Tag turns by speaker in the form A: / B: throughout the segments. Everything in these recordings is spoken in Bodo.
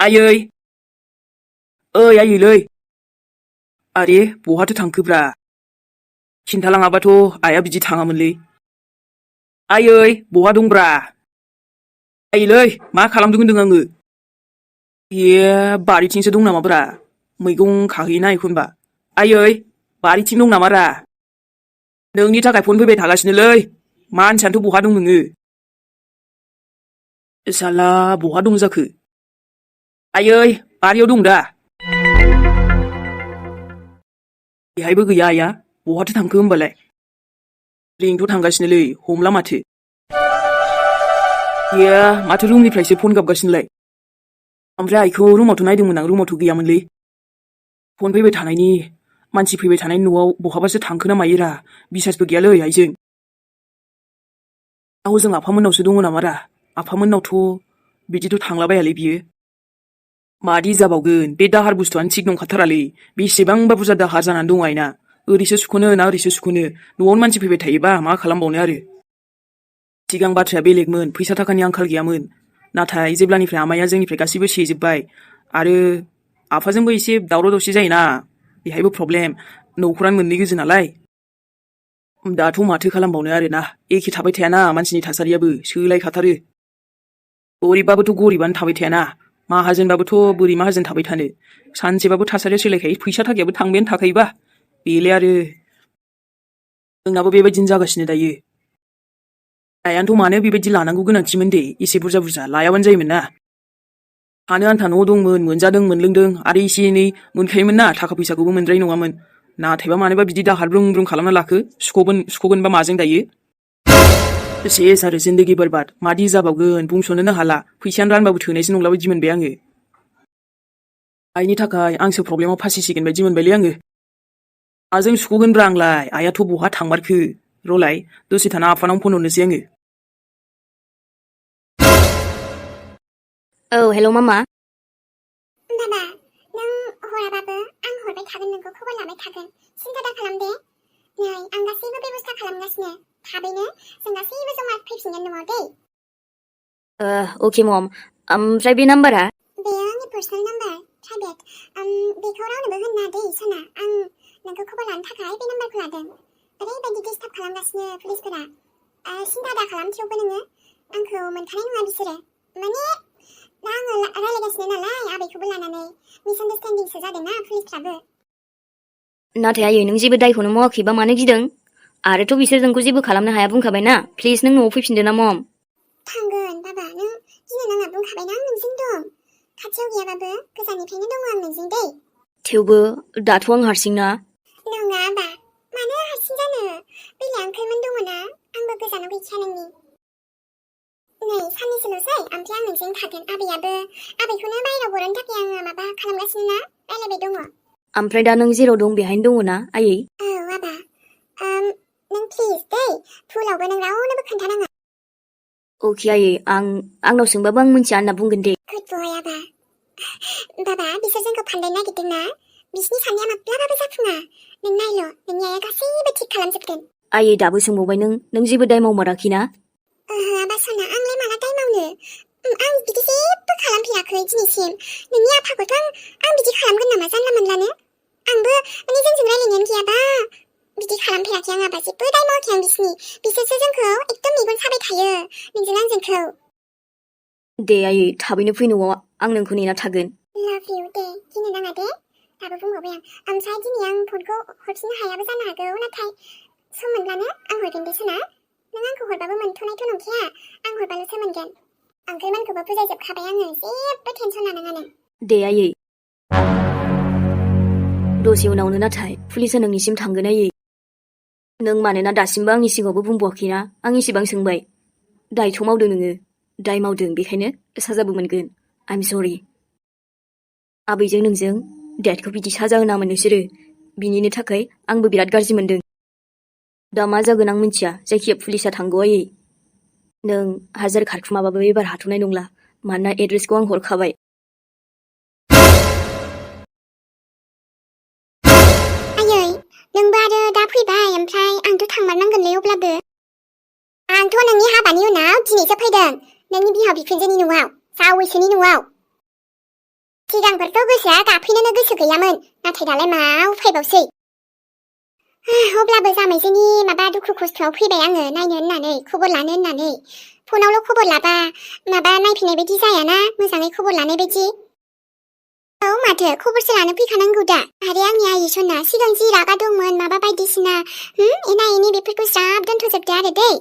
A: आयै ओइ आयैलै आरे बहाथो थांखोब्रा खिन्थालाङाबाथ' आइया बिदि थाङामोनलै आयै बहा दंब्रा आयैलै मा खालामदों होनदों आङो ए बारिथिंसो दं नामाब्रा मैगं खाहैयोना एखनबा आयै बारिथिं दं नामारा नोंनि थाखाय फन फैबाय थागासिनोलै मानसियानोथ' बहा दं नोङो साला बहा दं जाखो आयै बारियाव दं दा बेहायबो गैया आइया बहाथो थांखो होमबालाय रिंथ' थांगासिनोलै हमला माथो गैया माथो रुमनिफ्रायसो फन गाबगासिनोलाय ओमफ्राय आइखौ रुमावथ' नायदोंमोन आं रुमावथ' गैयामोनलै फन फैबाय थानायनि मानसि फैबाय थानायनि न'आव बहाबासो थांखो ना मायोरा बिसासबो गैयालै आइजों हजों आफामोननावसो दङ नामारा आफामोननावथ' बिदिथ' थांलाबायालै बियो मादि जाबावगोन बे दाहार बुस्थुआनो थिग नंखाथारालै बेसेबांबा बुरजा दाहार जानानै दं आइना ओरैसो सुख'नो ना ओरैसो सुख'नो न'आवनो मानसि फैबाय थायोबा मा खालामबावनो आरो सिगां बाथ्राया बेलेगमोन फैसा थाखानि आंखाल गैयामोन नाथाय जेब्लानिफ्राय आमाइया जोंनिफ्राय गासैबो सेजोब्बाय आरो आफाजोंबो एसे दावराव दावसि जायोना बेहायबो प्रब्लेम न'खरानो मोननै गोजो नालाय दाथ' माथो खालामबावनो आरोना एखे थाबाय थायाना मानसिनि थासारियाबो सोलायखाथारो गरिबबाबोथ' गरिबानो थाबाय थायाना माहाजोनबाबोथ' बोरै माहाजोन थाबाय थानो सानसेबाबो थासारिया सोलायखायो फैसा थाखायाबो थांबायानो थाखायोबा बेलाय आरो जोंनाबो बेबायदिनो जागासिनो दायो आइयानोथ' मानो बेबायदि लानांगौ गोनांथिमोन दे एसे बुरजा बुरजा लायाबानो जायोमोन ना थानो आन्था न' दंमोन मोनजादों मोनलोंदों आरो एसे एनै मोनखायोमोन ना थाखा फैसाखौबो मोनद्राय नङामोन नाथायबा मानोबा बिदि दाहार ब्रुं ब्रुं खालामना लाखो सुख'गोनबा माजों दायो सेस आरो जिन्दगि बरबाद मादि जाबावगोन बुंस'नोनो हाला फैसायानो रानबाबो थोनायसो नंला बायदि मोनबाय आङो आइनि थाखाय आंसो प्रब्लेमाव फासिसिगोन बायदि मोनबायलै आङो माजों सुख'गोनब्रा आंलाय आइयाथ' बहा थांमारखो रलाय दसे थाना आफानाव फन हरनोसै आङो
B: औ हेल' मामा
C: बाबा नों हराबाबो आं हरबाय थागोन नोंखौ खबर लाबाय थागोन सिन्था दा खालाम दे नै आं गासैबो बेबस्था खालामगासिनो थाबैनो जों गासैबो जमा फैफिनगोन न'आव दै
B: अके मम ओमफ्राय बे नाम्बारा
C: बेयो आंनि पार्सनेल नाम्बार प्राइभेट बेखौ रावनोबो होनना दै सना आं नोंखौ खबर लानो थाखाय बे नाम्बारखौ लादों ओरैबायदि डिस्टार्ब खालामगासिनो पुलिसफोरा सिन्था दा खालाम थेवबो नोङो आंखौ मोनखानाय नङा बिसोरो माने दा आङो रायलायगासिनो नालाय आबैखौबो लानानै मिसआन्डारस्टेन्डिंसो जादोंना पुलिसफ्राबो
B: नाथाय आयै नों जेबो दायखौनो मावाखैबा मानो गिदों आरोथ' बिसोर जोंखौ जेबो खालामनो हाया बुंखाबायना प्लिज नों न'आव फैफिनदो ना मम
C: थांगोन बाबा नों गिनो नाङा बुंखाबायना आं नोंजों दं खाथियाव गैयाबाबो गोजाननिफ्रायनो दङ आं नोंजों दै
B: थेवबो दाथ' आं हारसिं ना
C: नङा आबा मानो हारसिं जानो बेलाय आंखोलमोन दङना आंबो गोजानाव गैखाया नोंनि नै साननैसोल'सै ओमफ्राय आं नोंजों थागोन आबैखौनो बाहेराव बर'नो थाखाय आङो माबा खालामगासिनो ना रायलायबाय दङ
B: ओमफ्राय दा नों जेराव दं बेहायनो दङ ना आयै
C: औ आबा नों प्लिज दै फुलावबो नों रावनोबो खोन्थानाङा
B: अके आयै आंनाव सोंबाबो आं मिन्थिया होनना बुंगोन दे
C: गुड बय आबा बाबा बिसोर जोंखौ फानदायनो नागिरदोंना बिसिनि साननाया माब्लाबाबो जाफुङा नों नायल' नोंनि आइया गासैबो थिग खालामजोबगोन
B: आयै दाबो सोंबावबाय नों जेबो दाय मावमाराखैना
C: आबा सना आंलाय माला दाय मावनो आं बिदि जेबो खालामफेराखै दिनैसिम नोंनि आफाखौथ' आं बिदि खालामगोन नामा जानला मोनलानो आंबो माने जोंजों रायलायनायानो गैयाबा बिदि खालामफेराखै आं आबा जेबो दाय मावाखै आं बिसोरसो जोंखौ एकदम मेगन साबाय थायो नोंजों आंजोंखौ
B: दे आयै थाबैनो फै न'आव आं नोंखौ नेना थागोन
C: लाभ इउ दे गिनो नाङा दे दाबो बुंबावबाय आं ओमफ्राय दिनै आं फनखौ हरफिननो हायाबो जानो हागौ नाथाय सम मोनब्लानो आं हरगोन दे सना नों आंखौ हरबाबो मोनथ'नायथ' नंखाया आं हरबाल'सो मोनगोन आंखोलमोनखौबो बुजायजोबखाबाय आङो जेबो टेनसन लानाङा नों
B: दे आयै दसे उनावनो नाथाय पुलिसा नोंनिसिम थांगोन आयै नों मानोना दासिमबो आंनि सिगाङावबो बुंबावाखैना आं इसेबां सोंबाय दायथ' मावदों नोङो दाय मावदों बेखायनो साजाबो मोनगोन आइ एम सरि आबैजों नोंजों डेडखौ बिदि साजा होनामोन नोंसोरो बिनिनो थाखाय आंबो बिराद गाज्रि मोनदों दा मा जागोन आं मिन्थिया जायखिया पुलिसा थांगौ आयै नों हाजार खारखुमाबाबो एबार हाथ'नाय नंला मानोना एड्रेसखौ आं हरखाबाय
C: आयै नोंबो आरो दा फैबाय ओमफ्राय आंथ' थांमारनांगोनलै अब्लाबो आंथ' नोंनि हाबानि उनाव दिनैसो फैदों नोंनि बिहाव बिखुनजोनि न'आव जावैसोनि न'आव सिगांफोरथ' गोसोआ गाफैनोनो गोसो गैयामोन नाथाय दालाय मा उफायबावसै अब्लाबो जामाइजोनि माबा दुखु खस्थ'आव फैबाय आङो नायनो होननानै खबर लानो होननानै फनावल' खबर लाबा माबा नायफैनाय बायदि जायाना मोजाङै खबर लानाय बायदि औ माथो खबरसो लानो फैखानांगौ दा आरो आंनि आइ सना सिगां जि रागा दंमोन माबा बायदिसिना एना एनि बेफोरखौ ज्राब दोनथ'जोबदो आरो दै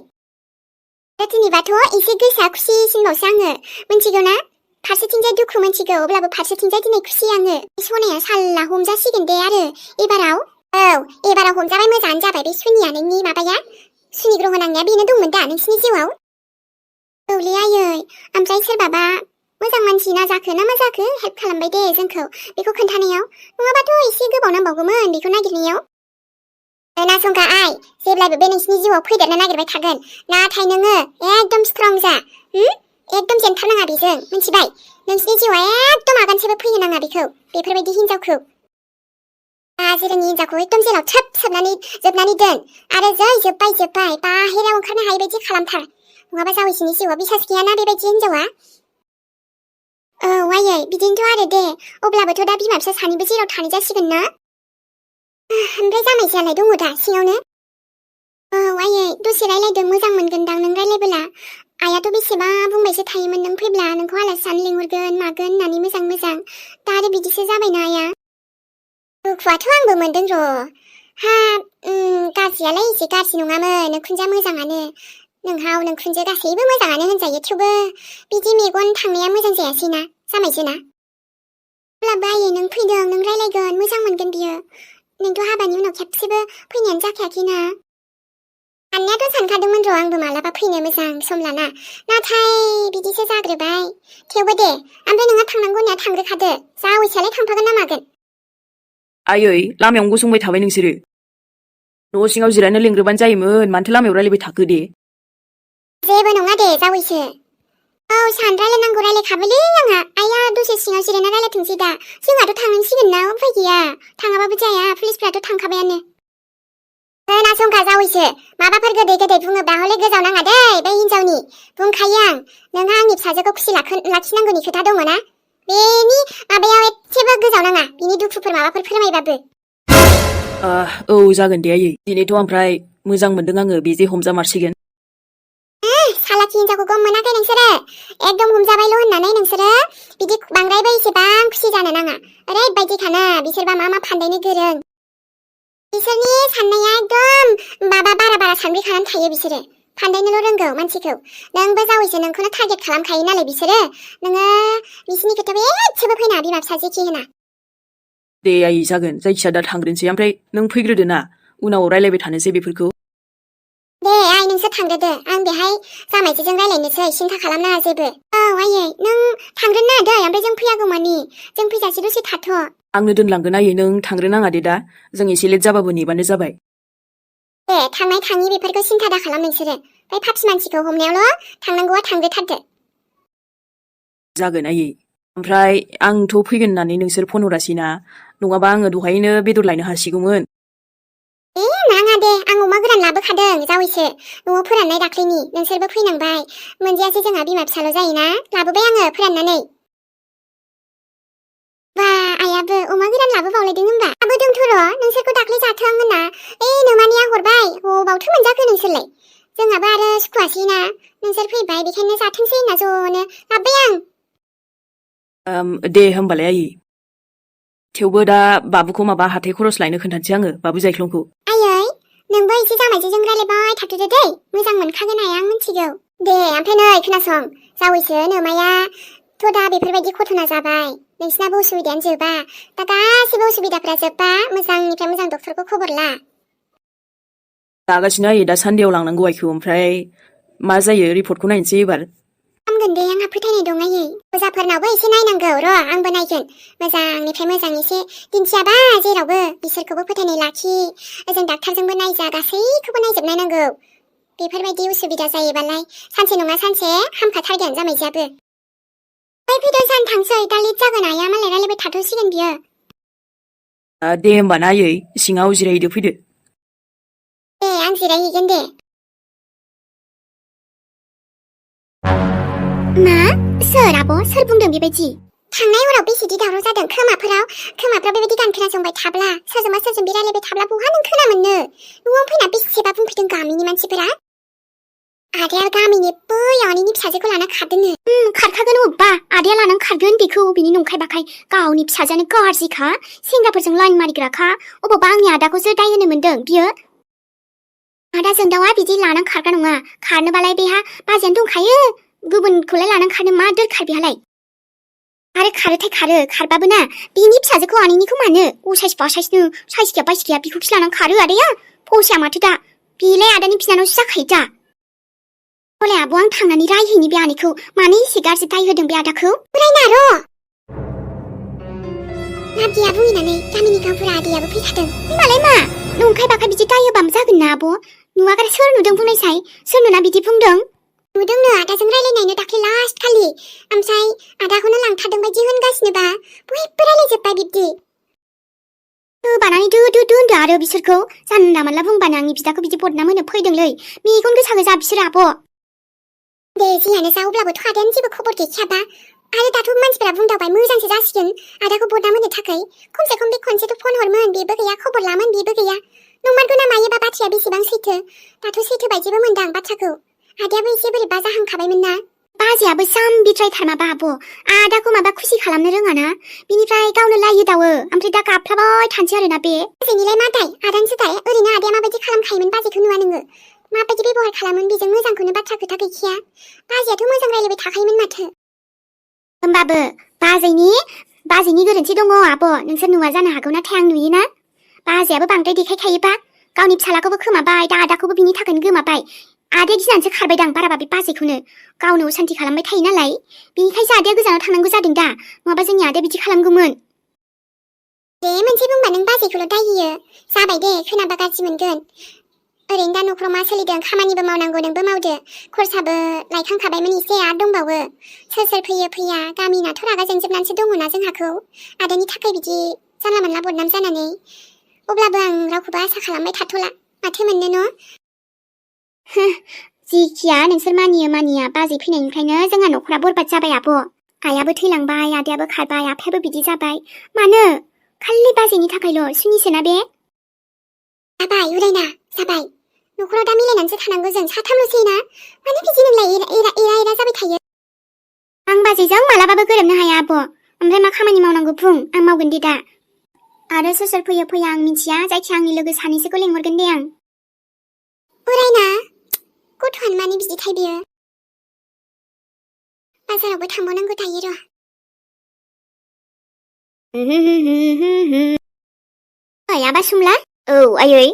C: दिनैबाथ' एसे गोसोआ खुसिसिनबावसो आङो मिन्थिगौ ना फारसेथिंजाय दुखु मिन्थिगौ अब्लाबो फारसेथिंजाय दिनै खुसि आङो सनाया साल्ला हमजासिगोन दे आरो एबाराव एबाराव हमजाबाय मोजाङानो जाबाय बे सुनिया नोंनि माबाया सुनि ग्रह नांनाया बेनो दंमोन दा नोंसिनि जिउआव औलै आयै ओमफ्राय सोरबाबा मोजां मानसि ना जाखो ना मा जाखो हेल्प खालामबाय दे जोंखौ बेखौ खोन्थानायाव नङाबाथ' एसे गोबाव नांबावगौमोन बेखौ नागिरनायाव नासंखा आइ जेब्लायबो बे नोंसिनि जिउआव फैदेरनो नागिरबाय थागोन नाथाय नोङो एकदम स्ट्रं जा एकदम जेनथारनाङा बेजों मिन्थिबाय नोंसिनि जिउआ एकदम आगानसेबो फैनो नाङा बेखौ बेफोरबायदि हिनजावखौ जेरोङि हिनजावखौ एकदम जेराव थ्रोब सोबनानै जोबनानै दोन आरो जै जोब्बाय बाहेरायाव ओंखारनो हायै बायदि खालामथार नङाबा जावैसोनि जिउआव बिसास गैयाना बेबायदि हिनजावा औ आयै बिदिनोथ' आरो दे अब्लाबोथ' दा बिमा फिसा सानैबो जेराव थानाय जासिगोन ना ओमफ्राय जामाइजोआलाय दङ दा सिङावनो औ आयै दसे रायलायदों मोजां मोनगोनदां नों रायलायबोला आइयाथ' बेसेबा बुंबायसो थायोमोन नों फैब्ला नोंखौ आलासि जानो लिंहरगोन मागोन होननानै मोजां दा आरो बिदिसो जाबायना आइया दुखुआथ' आंबो मोनदों र' गाज्रियालाय एसे गाज्रि नङामोन नोंखुनजोआ मोजाङानो नोंहाव नोंखुनजो गासैबो मोजाङानो होनजायो थेवबो बिदि मेगन थांनाया मोजां जायासैना जामाइजोना अब्लाबो आयै नों फैदों नों रायलायगोन मोजां मोनगोन बियो नोंथ' हाबानि उनाव खेबसेबो फैनायानो जाखायाखैना साननायाथ' सानखादोंमोन र' आंबो मालाबा फैनो मोजां सम लाना नाथाय बिदिसो जाग्रोबाय थेवबो दे ओमफ्राय नोंहा थांनांगौ होननाया थांग्रोखादो जावैसोआलाय थांफागोन ना मागोन
A: आयै लामायावनो गसंबाय थाबाय नोंसोरो न' सिङाव जिरायनो लिंग्रोबानो जायोमोन मानोथो लामायाव रायलायबाय थाखो दे
C: जेबो नङा दे जावैसो औ सान रायलायनांगौ रायलायखाबायलै आंहा आइया दसे सिङाव जिरायना रायलायथोंसै दा जोंहाथ' थांनांसिगोन ना उफाय गैया थाङाबाबो जाया पुलिसफ्राथ' थांखाबायानो खोनासंखा जावैसो माबाफोर गोदै बुङोब्ला हले गोजाव नाङा दै बै हिनजावनि बुंखायो आं नोंहा आंनि फिसाजोखौ खुसि लाखिनांगौनि खोथा दङ ना बेनि माबायाव एसेबो गोजाव नाङा बिनि दुखुफोर माबाफोर फोरमायबाबो
A: औ जागोन दे आयै दिनैथ' ओमफ्राय मोजां मोनदों आङो बे जे हमजामारसिगोन
C: सालाखि हिनजावखौ गम मोनाखै नोंसोरो एकदम हमजाबायल' होननानै नोंसोरो बिदि बांद्रायबो एसेबां खुसि जानो नाङा ओरैबायदिखाना बिसोरबा मा फान्दायनो गोरों बिसोरनि साननाया एकदम बारा सानब्रेखानानै थायो बिसोरो फान्दायनोल' रोंगौ मानसिखौ नोंबो जावैसो नोंखौनो टारगेट खालामखायो नालाय बिसोरो नोङो बिसोरनि खोथायाव एसेबो फैना बिमा फिसाजोखि होना
A: दे आयै जागोन जायखिया दा थांग्रोनोसै ओमफ्राय नों फैग्रोदो ना उनाव रायलायबाय थानोसै बेफोरखौ
C: दे आइ नोंसोर थांग्रोदो आं बेहाय जामाइजों रायलायनोसै सिन्था खालामनाङा जेबो औ आयै नों थांग्रोना दै ओमफ्राय जों फैयागौमानि जों फैजासे दसे थाथ'
A: आंनो दोनलांगोन आयै नों थांग्रोनाङा दे दा जों एसे लेट जाबाबो नेबानो जाबाय
C: दे थांनाय थाङि बेफोरखौ सिन्था दा खालाम नोंसोरो बै पापि मानसिखौ हमनायावल' थांनांगौआ थांग्रोथारदो
A: जागोन आयै ओमफ्राय आंथ' फैगोन होननानै नोंसोर फन हरासैना नङाबा आङो दहायनो बेदर लायनो हासिगौमोन
C: नाङा दे आं अमा गोरान लाबोखादों जावैसो न'आव फोराननाय दाख्लैनि नोंसोरबो फैनांबाय मोनजायासै जोंहा बिमा फिसाल' जायोना लाबोबाय आङो फोराननानै बा आइयाबो अमा गोरान लाबोबावलायदों होनबा लाबोदोंथ' र' नोंसोरखौ दाख्लै जाथों होनना नोमानिया हरबाय बावथो मोनजाखो नोंसोरलाय जोंहाबो आरो सुखुवासैना नोंसोर फैबाय बेखायनो जाथोंसै होनना ज'नो लाबोबाय आं
A: दे होमबालाय आयै थेवबो दा बाबुखौ माबा हाथाय खरस लायनो खोन्थानोसै आङो बाबु जायख्लंखौ
C: आयै नोंबो एसे जामाइजों रायलायबाय थाथ'दो दै मोजां मोनखागोन आइया आं मिथिगौ दे ओमफ्राय नै खोनासं जावैसो नोमायाथ' दा बेफोरबायदि घटना जाबाय नोंसिनाबो उसुबिदायानो जोबा दा गासिबो उसुबिदाफ्रा जोब्बा मोजांनिफ्राय मोजां डक्टरखौ खबर ला
A: लागासिनो आयै दा सान्देआव लांनांगौ आइखौ ओमफ्राय मा जायो रिपर्टखौ नायनोसै एबार
C: हामगोन दे आंहा फोथायनाय दं आयै अजाफोरनावबो एसे नायनांगौ र' आंबो नायगोन मोजांनिफ्राय मोजां एसे दिन्थियाबा जेरावबो बिसोरखौबो फोथायनाय लाखि ओजों डाक्टारजोंबो नायजा गासैखौबो नायजोबनायनांगौ बेफोरबायदि उसुबिदा जायोबालाय सानसे नङा सानसे हामखाथारगोन जामाइजोआबो फैदो जानो थांसै दा लेट जागोन आइया मालाय रायलायबाय थाथ'सिगोन बियो
A: दे होमबा ना आयै सिङाव जिरायहैदो फैदो
C: दे आं जिरायहैगोन दे मा सोर आब' सोर बुंदों बेबायदि थांनाय हराव बेसेदि दावराव जादों खोमाफ्राव बेबायदि गान खोनासंबाय थाब्ला सोरजोंबा सोरजोंबा रायलायबाय थाब्ला बहा नों खोना मोननो न'आव फैना बेसेबा बुंफैदों गामिनि मानसिफोरा आदाया गामिनि बै आनैनि फिसाजोखौ लाना खारदोंनो
D: खारखागोन अब्बा आदाया लानानै खारगोन बेखौ बिनि नंखाय बाखाय गावनि फिसाजोआनो गाज्रिखा सेंग्राफोरजों लाइन मारिग्राखा अबावबा आंनि आदाखौसो दाय होनो मोनदों बियो आदा जोंदावा बिदि लानानै खारग्रा नङा खारनोबालाय बेहा बाजैयानो दंखायो गुबुनखौलाय लानानै खारनो मा दरखार बेहालाय आरो खारबाबो ना बिनि फिसाजोखौ आनैनिखौ मानो असाइस बासाइसनो साइस गैया बिखौसो लानानै खारो आदाया फसाया माथो दा बेलाय आदानि बिनानावसो जाखायो दा हले आब' आं थांनानै रायहैनि बे आनैखौ मानो एसे गाज्रि दाय होदों बे आदाखौ
C: फरायना र' नाबिया बुंनानै गामिनि गावफोरा आदैयाबो फैखादों
D: होमबालाय मा नंखाय बाखाय बिदि दाय होबा जागोन ना आब' नुवागार सोर नुदों बुंनायसाय सोर नुना बिदि बुंदों
C: नुदोंनो आदाजों रायलायनायनो दाख्लै लास्ट खालि ओमफ्राय आदाखौनो लांथारदों बायदि होनगासिनोबा बयबो रायलायजोब्बाय बिब्दि
D: बानानै दो होनदो आरो बिसोरखौ जानला मानला बुंबानो आंनि बिदाखौ बिदि बदनाम होनो फैदोंलै मेगन गोजा बिसोर आब'
C: दे जियानो जा अब्लाबोथ' आदायानो जेबो खबर गैखायाबा आरो दाथ' मानसिफोरा बुंदावबाय मोजांसो जासिगोन आदाखौ बदनाम होनो थाखाय खमसे खम बे खनसेथ' फन हरमोन बेबो गैया खबर लामोन बेबो गैया नंमारगौ ना मायोबा बाथ्राया बेसेबां सैथो दाथ' सैथो बायदिबो मोनदां बाथ्राखौ आदायाबो एसे बोरैबा जाहांखाबायमोन ना
D: बाजैयाबो जाम्बिद्रायथार माबा आब' आदाखौ माबा खुसि खालामनो रोङाना बिनिफ्राय गावनो लायो दावो ओमफ्राय दा गाबफ्लाबाय थानोसै आरोना बे
C: बाजैनिलाय मा दाय आदानिसो दाय ओरैनो आदाया माबायदि खालामखायोमोन बाजैखौ नुवा नोङो माबायदि बेबहार खालामोन बेजों मोजांखौनो बाथ्रा खोथा गैखाया बाजैयाथ' मोजां रायलायबाय थाखायोमोन माथो
D: होमबाबो बाजैनि गोरोन्थि दङ आब' नोंसोर नुवा जानो हागौ नाथाय आं नुयोना बाजैयाबो बांद्राय देखायखायोबा गावनि फिसालाखौबो खोमाबाय दा आदाखौबो बिनि थाखायनो गोमाबाय आदाया गिनानैसो खारबायदां बाराबा बे बाजैखौनो गावनो असान्थि खालामबाय थायो नालाय बेनिखायसो आदाया गोजानाव थांनांगौ जादों दा नङाबा जोंनि आदाया बिदि खालामगौमोन
C: दे मोनसे बुंबा नों बाजैखौल' दाय होयो जाबाय दे खोनाबा गाज्रि मोनगोन ओरैनो दा न'खराव मा सोलिदों खामानिबो मावनांगौ नोंबो मावदो खरसाबो लायखांखाबायमोन एसे आरो दंबावो सोर फैयो फैया गामिनाथ' रागा जोंजोबनानैसो दङना जोंहाखौ आदानि थाखाय बिदि जानला मानला बदनाम जानानै अब्लाबो आं रावखौबो आसा खालामबाय थाथ'ला माथो मोननो न'
D: जिखिया नोंसोर मानिया बाजै फैनायनिफ्रायनो जोंहा न'खरा बरबाद जाबाय आब' आइयाबो थैलांबाय आदायाबो खारबाय आफायाबो बिदि जाबाय मानो खालि बाजैनि थाखायल' सुनिसोना बे
C: जाबाय उरायना जाबाय न'खराव दा मिलायनानैसो थानांगौ जों साथामल'सै ना मानो बिदि नोंलाय एरा जाबाय थायो
D: आं बाजैजों मालाबाबो गोरोबनो हाया आब' ओमफ्राय मा खामानि मावनांगौ बुं आं मावगोन दे दा आरो सोर फैयो फैया आं मिथिया जायखिया आंनि लोगो सानैसोखौ लेंहरगोन दे आं
C: उरायना गथ'आनो मानो बिदिथाय बियो बाजारावबो थांबावनांगौ दायो र'
D: आबा सुमला औ आयै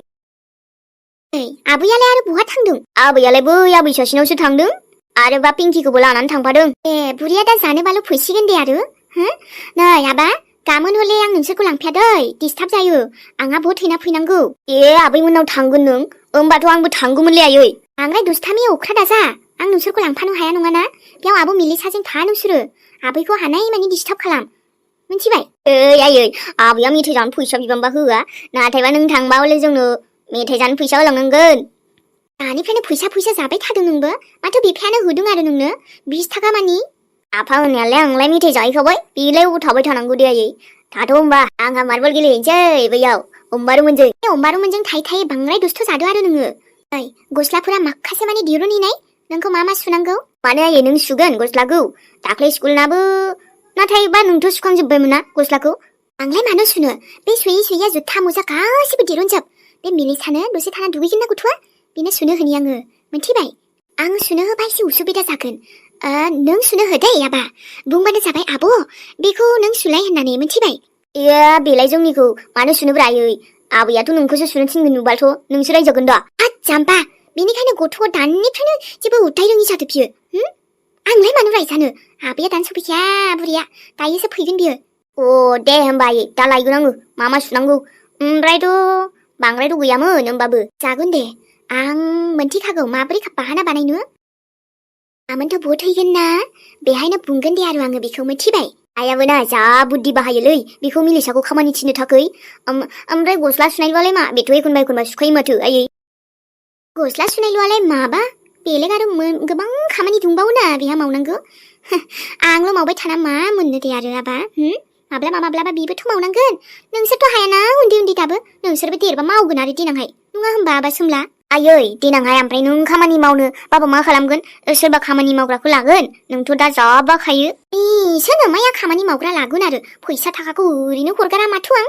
D: आबैयालाय आरो बहा थांदों आबैयालाय बै आबै सासेनावसो थांदों आरो बा पिंकिखौबो लानानै थांफादों बुरिया दा जानोबाल' फैसिगोन दे आरो नै आबा गामोन हले आं नोंसोरखौ लांफाया दै डिस्टार्ब जायो आंहा बहुत हैना फैनांगौ आबैमोननाव थांगोन नों होमबाथ' आंबो थांगौमोनलै आयै बांद्राय दुस्थामि अख्रा दाजा आं नोंसोरखौ लांफानो हाया नङाना बेयाव आब' मिलिसाजों था नोंसोरो आबैखौ हानाय मानि डिस्टार्ब खालाम मिथिबाय आयै आबैया मेथाइ जानो फैसा बिबांबा होआ नाथायबा नों थांबा हले जोंनो मेथाइ जानो फैसा होलांनांगोन दानिफ्रायनो फैसा जाबाय थादों नोंबो माथो बिफायानो होदों आरो नोंनो 20 थाखा मानि आफा होनायालाय आंलाय मेथाइ जाहैखाबाय बेलाय अबाव थाबाय थानांगौ दे आयै थाथ' होमबा आंहा मार्बल गेलेहैनोसै बैयाव अम्बारुमोनजों थायै बांद्राय दुस्थ' जादो आरो नोङो गस्लाफोरा माखासे मानि दिरुनहैनाय नोंखौ मा सुनांगौ मानो आयै नों सुगोन गस्लाखौ दाख्लै स्कुलनाबो नाथायबा नोंथ' सुखांजोब्बायमोन ना गस्लाखौ आंलाय मानो सुनो बे सुयैया जुथा मुजा गासिबो दिरुनजोब बे मिलिसानो दसे थाना दुगैगोन ना गथ'आ बेनो सुनो होनि आङो मिथिबाय आं सुनो होबा एसे उसुबिदा जागोन नों सुनो हो दै आबा बुंबानो जाबाय आब' बेखौ नों सुलाय होननानै मिथिबाय बेलाय जोंनिखौ मानो सुनोब्रा आयै आबैयाथ' नोंखौसो सुनो थिनगोन नुबाथ' नोंसो रायजागोन दा जाम्बा बेनिखायनो गथ'आ दानिफ्रायनो जेबो उदाय रोङि जादो बियो आंलाय मानो रायजानो आबैया दानो सफैखाया बुरिया दायोसो फैगोन बियो दे होमबा आयै दा लायगोन आङो मा सुनांगौ ओमफ्रायथ' बांद्रायथ' गैयामोन होमबाबो जागोन दे आं मोनथिखागौ माबोरै बाहाना बानायनो गाबोनथ' भट हैगोन ना बेहायनो बुंगोन दे आरो आङो बेखौ मिथिबाय आइयाबो ना जा बुद्धि बाहायोलै बेखौ मिलिसाखौ खामानि थिननो थाखाय ओमफ्राय गस्ला सुनायल'आलाय मा बेथ' एखनबा सुखायो माथो आयै गस्ला सुनायल'आलाय माबा बेलेग आरो गोबां खामानि दंबावोना बेहा मावनांगौ आंल' मावबाय थाना मा मोननो दे आरो आबा माब्लाबा बेबोथ' मावनांगोन नोंसोरथ' हायाना उन्दै दाबो नोंसोरबो देरबा मावगोन आरो देनांहाय नङा होमबा आबा सोमला आयै देनांहाय ओमफ्राय नों खामानि मावनो बाबा मा खालामगोन सोरबा खामानि मावग्राखौ लागोन नोंथ' दा जा बाखायो सोरनो माया खामानि मावग्रा लागोन आरो फैसा थाखाखौ ओरैनो हरगारा माथो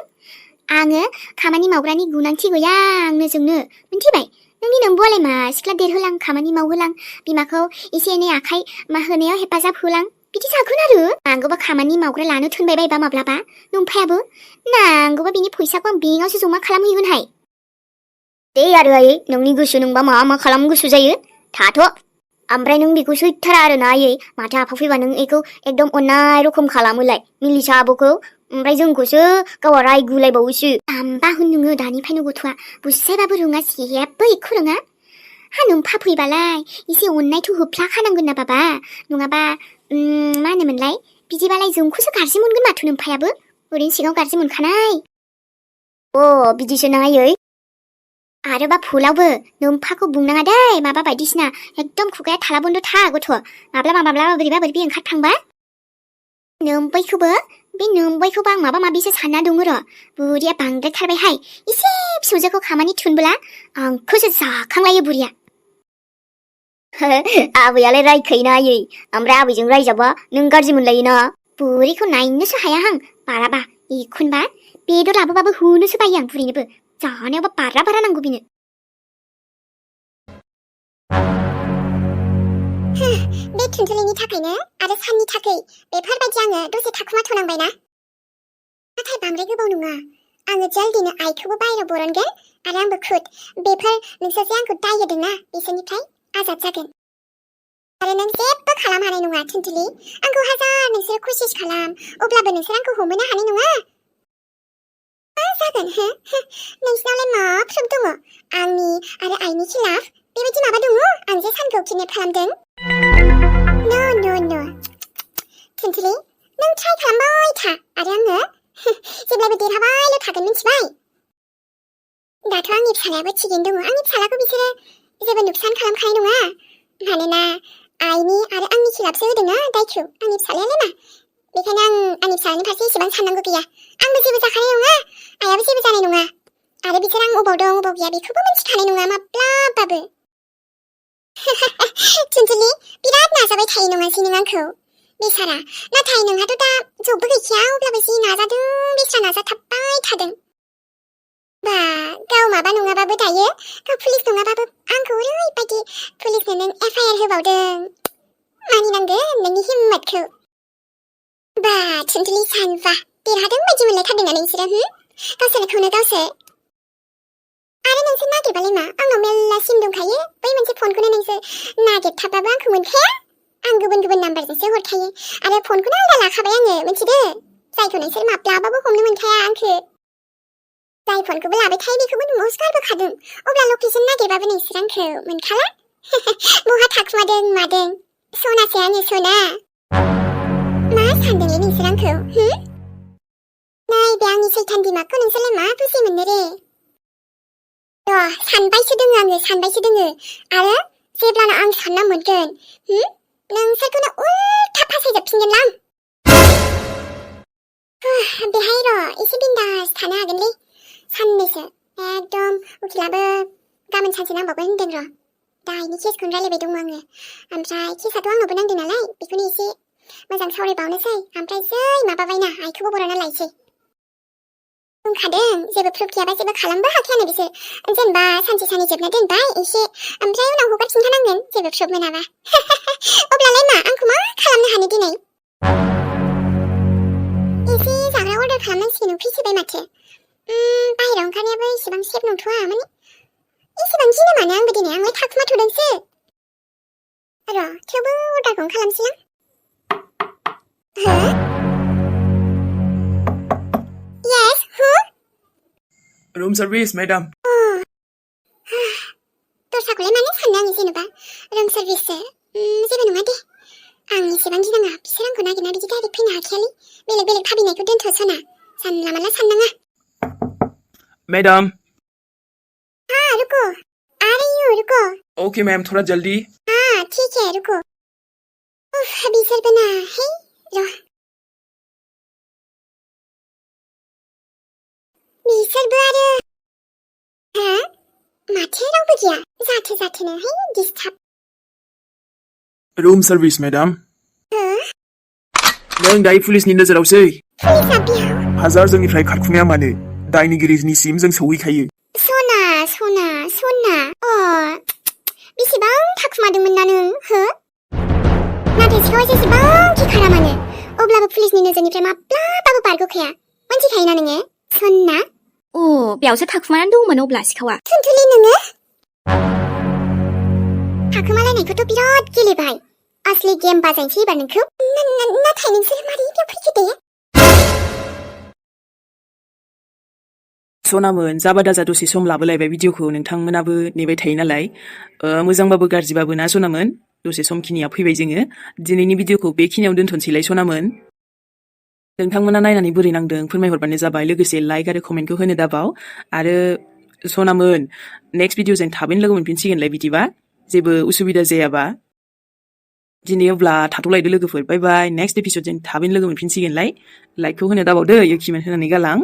D: आङो खामानि मावग्रानि गोनांथि गैया आंनो मिन्थिबाय नोंनि नोंबुआलाय मा सिख्ला देरहोलां खामानि मावहोलां बिमाखौ एसे एनै आखाइ मा होनायाव हेफाजाब होलां बिदि जागोन आरो नांगौबा खामानि मावग्रा लानो थोनबाय बायबा माब्लाबा नोमफायाबो नांगौबा बिनि फैसाखौ आं बेंकआवसो जमा खालामहैगोनहाय दे आरो आयै नोंनि गोसो नोंबा मा खालामनो गोसो जायो थाथ' ओमफ्राय नों बेखौ सैथारा आरो ना आयै माथो आफा फैबा नों बेखौ एकदम अननाय रखम खालामोलाय मिलिसा आब'खौ ओमफ्राय जोंखौसो गावहा रायगुलायबावोसो आमबा होन नोङो दानिफ्रायनो गथ'आ बुजायबाबो रोङा जेबो एखौ रोङा नोमफा फैबालाय एसे अननायथ' होफ्लाखानांगोन ना बाबा नङाबा मा होनोमोनलाय बिदिबालाय जोंखौसो गाज्रि मोनगोन माथो नोमफायाबो ओरैनो सिगाङाव गाज्रि मोनखानाय बिदिसो ना आयै आरोबा फुलावबो नोमफाखौ बुंनाङा दै माबा बायदिसिना एकदम खुगाया थाला बन्द' था गथ' माब्लाबा बोरैबा ओंखारफ्लांबा नोमबायखौबो आं माबा माबिसो सानना दङ र' बुरिया बांद्रायथारबायहाय एसे फिसौजोखौ खामानि थुनबोला आंखौसो जाखांलायो बुरिया आबैयालाय रायखायोना आयै ओमफ्राय आबैजों रायजाबा नों गाज्रि मोनलायोना बुरिखौ नायनोसो हाया बाराबा एखनबा बेदर लाबोबाबो होनोसो बायो आं बुरिनोबो जानायावबा बारा नांगौ बिनो
C: बे थुनथुलिनि थाखायनो आरो साननि थाखाय बेफोरबायदि आङो दसे थाखुमाथ'नांबायना नाथाय बांद्राय गोबाव नङा आङो जल्दिनो आइखौबो बायहेरायाव बरनगोन आरो आंबो खुद बेफोर नोंसोर जे आंखौ दाय होदोंना बिसोरनिफ्राय आजाद जागोन आरो नों जेबो खालाम हानाय नङा थुनथुलि आंखौ हाजार नोंसोर कसिस खालाम अब्लाबो नोंसोर आंखौ हमनो हानाय नङा मा जागोन नोंसिनावलाय मा प्रुफ दङ आंनि आरो आइनि खिलाफ बेबायदि माबा दङ आं जे सानखौ किडनेप खालामदों न' थुनथुलि नों ट्राइ खालामबाय था आरो आङो जेब्लाबो देरहाबायल' थागोन मिथिबाय दाथ' आंनि फिसालायाबो थिगैनो दङ आंनि फिसालाखौ बिसोरो जेबो नुकसान खालामखानाय नङा मानोना आइनि आरो आंनि खिलाफसो होदोंना दायखौ आंनि फिसालायालाय मा बेखायनो आं आंनि फिसालानि फारसे एसेबां साननांगौ गैया आंबो जेबो जाखानाय नङा आइयाबो जेबो जानाय नङा आरो बिसोर आं अबाव दं अबाव गैया बेखौबो मिन्थिखानाय नङा माब्लाबाबो थुनथुलि बिराद नाजाबाय थायो नङासै नों आंखौ बेसारा नाथाय नोंहाथ' दा जबबो गैखाया अब्लाबो जि नाजादों बेस्रा नाजाथाबबाय थादों बा गाव माबा नङाबाबो दायो गाव पुलिस नङाबाबो आंखौ ओरैबायदि पुलिसनो नों FIR होबावदों मानिनांगोन नोंनि हिम्मतखौ बा थुनथुलि सानबा देरहादों बायदि मोनलायथारदोंना नोंसोरो गावसोरखौनो गावसोर आरो नोंसोर नागिरबालाय मा आंनाव मेल्ला सिम दंखायो बै मोनसे फनखौनो नोंसोर नागिरथाबबाबो आंखौ मोनखाया आं गुबुन नाम्बारजोंसो हरखायो आरो फनखौनो आलदा लाखाबाय आङो मिथिदो जायखौ नोंसोर माब्लाबाबो हमनो मोनखाया आंखौ जाय फनखौबो लाबाय थायो बेखौबो न'आवसो गारबोखादों अब्ला लकेसन नागिरबाबो नोंसोर आंखौ मोनखाला बहा थाखुमादों मादों सनासो आङो सना मा सानदोंलै नोंसोर आंखौ नैबे आंनि सैथान दिमागखौ नोंसोरलाय मा बुजि मोननो रे सानबायसो दोङो आरो जेब्लानो आं सानना मोनगोन नोंसोरखौनो उल्था फासायजोबफिनगोन आं बेहाय र' एसे बिन्दास थानो हागोनलै साननैसो एकदम उकिलाबो गाबोन सानसे नांबावगोन होनदों र' दाहायनि केसखौनो रायलायबाय दङ आङो ओमफ्राय केसाथ' आंनावबो नांदों नालाय बेखौनो एसे मोजां सावरायबावनोसै ओमफ्राय जै माबाबायना आइखौबो बर'ना लायसै बुंखादों जेबो प्रुफ गैयाबा जेबो खालामबो हाखायानो बिसोर जेनेबा सानसे जोबना दोनबाय एसे ओमफ्राय उनाव हगारफिनखानांगोन जेबो प्रुफ मोनाबा अब्लालाय मा आंखौ मा खालामनो हानो दिनै एसे जाग्रा अर्डार खालामनांसिगोन उखैसोबाय माथो बाहेरायाव ओंखारनायाबो एसेबां सेफ नंथ'आ माने एसेबां गिनो मानो आंबो दिनै आंलाय थाखुमाथ'दोंसो र' थेवबो अर्डारखौनो खालामसैलां Yes, who?
A: Room service, madam.
C: दस्राखौलाय मानो साननो आङो जेनेबा रुम सार्भिससो जेबो नङा दे आं एसेबां गिनाङा बिसोर आंखौ नागिरना बिदि डाइरेक्ट फैनो हाखायालै बेलेग भाबिनायखौ दोनथ'सना जानला मानला साननाङा
A: मैडम
C: हाँ रुको आ रही हूँ रुको
A: ओके मैम थोड़ा जल्दी
C: ठीक है रुको उफ बिसोरबो ना है र बिसोरबो आरो हा माथो रावबो गैया जाथोनो है डिस्टार्ब
A: रुम सार्भिस मेडाम
C: हो
A: नों दायो पुलिसनि नोजोरावसै
C: पुलिसा बेयाव
A: हाजार जोंनिफ्राय खारखुमाया मानो दायनिगिरिनिसिम जों सौहैखायो
C: सना अ बेसेबां थाखुमादोंमोन ना नों हो नाथाय सिखावा जेसेबांखि खारा मानो अब्लाबो पुलिसनि नोजोरनिफ्राय माब्लाबाबो बारग'खाया मोनथिखायोना नोङो सना
B: अ बेयावसो थाखुमानानै दंमोन अब्ला सिखावा
C: थुनथुलि नोङो थाखोमालायनायखौथ' बिराद गेलेबाय असलि गेम बाजायनोसै एबार नोंखौ नाथाय नोंसोर मारै बेयाव फैखो दे
A: सनामोन जाबा दाजा दसे सम लाबोलायबाय भिडिअखौ नोंथांमोनाबो नेबाय थायो नालाय मोजांबाबो गाज्रिबाबो ना सनामोन दसे समखिनिया फैबाय जोङो दिनैनि भिडिअखौ बेखिनियाव दोनथ'नोसैलाय सनामोन नोंथांमोना नायनानै बोरै नांदों फोरमायहरबानो जाबाय लोगोसे लाइक आरो कमेन्टखौ होनो दाबाव आरो सनामोन नेक्स्ट भिडिअजों थाबैनो लोगो मोनफिनसिगोनलाय बिदिबा जेबो उसुबिदा जायाबा दिनै अब्ला थाथ'लायदो लोगोफोर बाय बाय नेक्स्ट एपिसडजों थाबैनो लोगो मोनफिनसिगोनलाय लाइकखौ होनो दाबावदो इउकिमेन्ट होनानै गालां